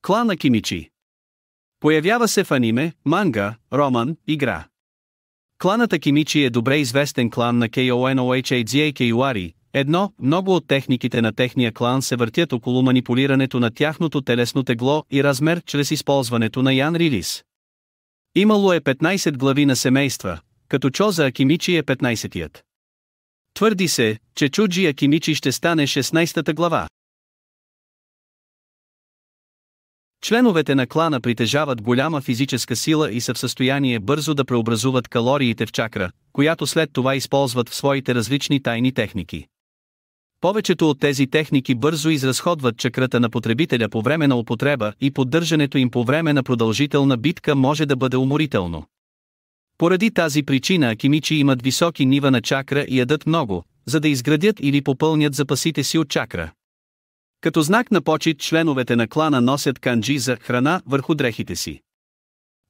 Клан Акимичи. Появява се в аниме, манга, роман, игра. Кланът Акимичи е добре известен клан на Konohagakure Keiwari. Много от техниките на техния клан се въртят около манипулирането на тяхното телесно тегло и размер чрез използването на Ян Рилис. Имало е 15 глави на семейства, като Чоза Акимичи е 15-тият. Твърди се, че Чуджи Акимичи ще стане 16-та глава. Членовете на клана притежават голяма физическа сила и са в състояние бързо да преобразуват калориите в чакра, която след това използват в своите различни тайни техники. Повечето от тези техники бързо изразходват чакрата на потребителя по време на употреба и поддържането им по време на продължителна битка може да бъде уморително. Поради тази причина Акимичи имат високи нива на чакра и ядат много, за да изградят или попълнят запасите си от чакра. Като знак на почит членовете на клана носят канджи за храна върху дрехите си.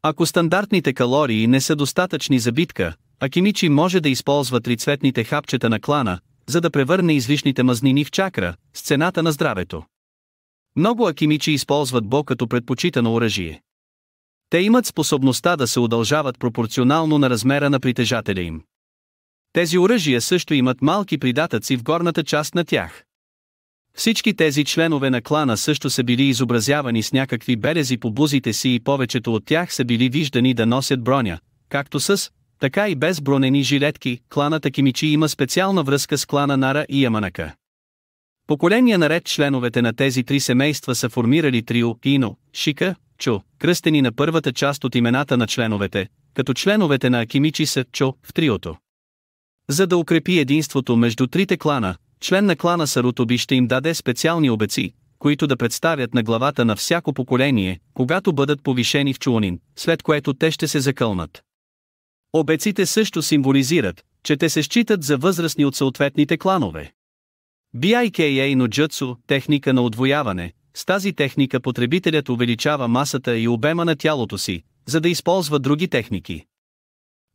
Ако стандартните калории не са достатъчни за битка, Акимичи може да използва трицветните хапчета на клана, за да превърне излишните мазнини в чакра, с цената на здравето. Много Акимичи използват бо като предпочитано оръжие. Те имат способността да се удължават пропорционално на размера на притежателя им. Тези оръжия също имат малки придатъци в горната част на тях. Всички тези членове на клана също са били изобразявани с някакви белези по бузите си и повечето от тях са били виждани да носят броня, както с, така и без бронени жилетки. Кланът Акимичи има специална връзка с клана Нара и Яманака. Поколения наред членовете на тези три семейства са формирали трио Ино, Шика, Чо, кръстени на първата част от имената на членовете, като членовете на Акимичи са Чо в триото. За да укрепи единството между трите клана, член на клана Сарутоби ще им даде специални обеци, които да представят на главата на всяко поколение, когато бъдат повишени в чуонин, след което те ще се закълнат. Обеците също символизират, че те се считат за възрастни от съответните кланове. BIKA no Jutsu, техника на удвояване. С тази техника потребителят увеличава масата и обема на тялото си, за да използва други техники.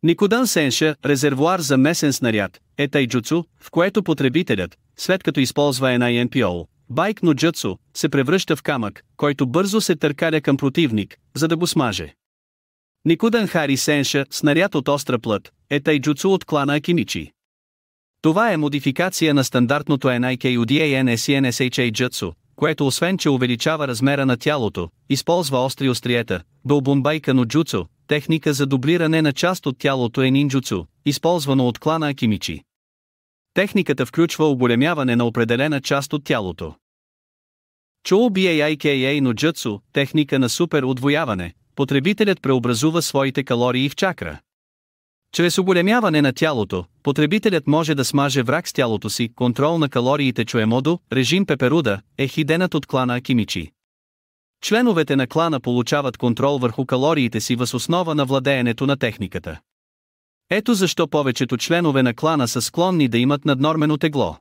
Никодан Сенша, резервоар за месен снаряд, е тайджуцу, в което потребителят, след като използва NINPO, Байк no Jutsu, се превръща в камък, който бързо се търкаля към противник, за да го смаже. Никодан Хари Сенша, снаряд от остра плът, е тайджуцу от клана Акимичи. Това е модификация на стандартното NIKUDANSNSHA Jutsu, което освен че увеличава размера на тялото, използва остри остриета. Бълбунбайка но джуцу, техника за дублиране на част от тялото е нинджуцу, използвано от клана Акимичи. Техниката включва оголемяване на определена част от тялото. Choubika no Jutsu, техника на супер удвояване, потребителят преобразува своите калории в чакра. Чрез оголемяване на тялото, потребителят може да смаже враг с тялото си. Контрол на калориите Чуемодо, режим Пеперуда, е хиденът от клана Акимичи. Членовете на клана получават контрол върху калориите си въз основа на владеенето на техниката. Ето защо повечето членове на клана са склонни да имат наднормено тегло.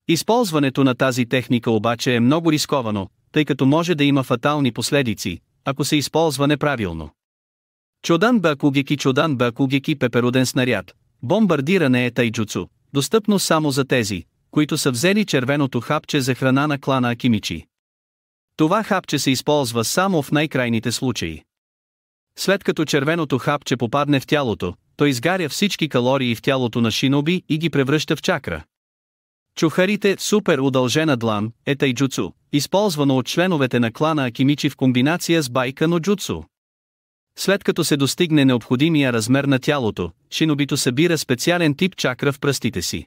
Използването на тази техника обаче е много рисковано, тъй като може да има фатални последици, ако се използва неправилно. Чодан Бакугеки пеперуден снаряд. Бомбардиране е тайджуцу, достъпно само за тези, които са взели червеното хапче за храна на клана Акимичи. Това хапче се използва само в най-крайните случаи. След като червеното хапче попадне в тялото, то изгаря всички калории в тялото на шиноби и ги превръща в чакра. Чухарите, супер удължена длан, е тайджуцу, използвано от членовете на клана Акимичи в комбинация с байка но джуцу. След като се достигне необходимия размер на тялото, шинобито събира специален тип чакра в пръстите си.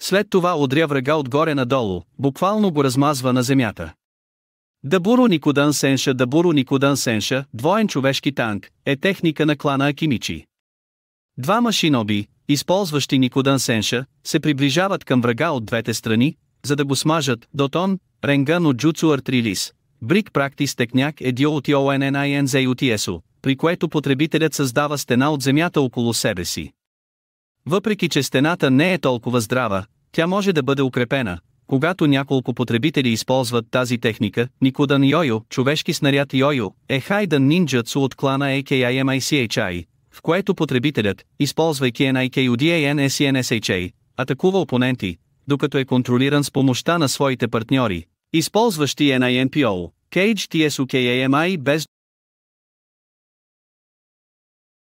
След това удря врага отгоре надолу, буквално го размазва на земята. Дабуру Никодан Сенша, двоен човешки танк, е техника на клана Акимичи. Двама шиноби, използващи Никодан Сенша, се приближават към врага от двете страни, за да го смажат. Дотон, Ренга но Джуцу Артрилис, Брик Практис Техняк EDIOTONNINZUTSU, при което потребителят създава стена от земята около себе си. Въпреки че стената не е толкова здрава, тя може да бъде укрепена. Когато няколко потребители използват тази техника, Никодан Йойо, човешки снаряд Йойо, е хайдън нинджутсу от клана AKIMICHI, в което потребителят, използвайки NIKUDANSNSHA, атакува опоненти, докато е контролиран с помощта на своите партньори, използващи NINPO. KHTSUKAMI без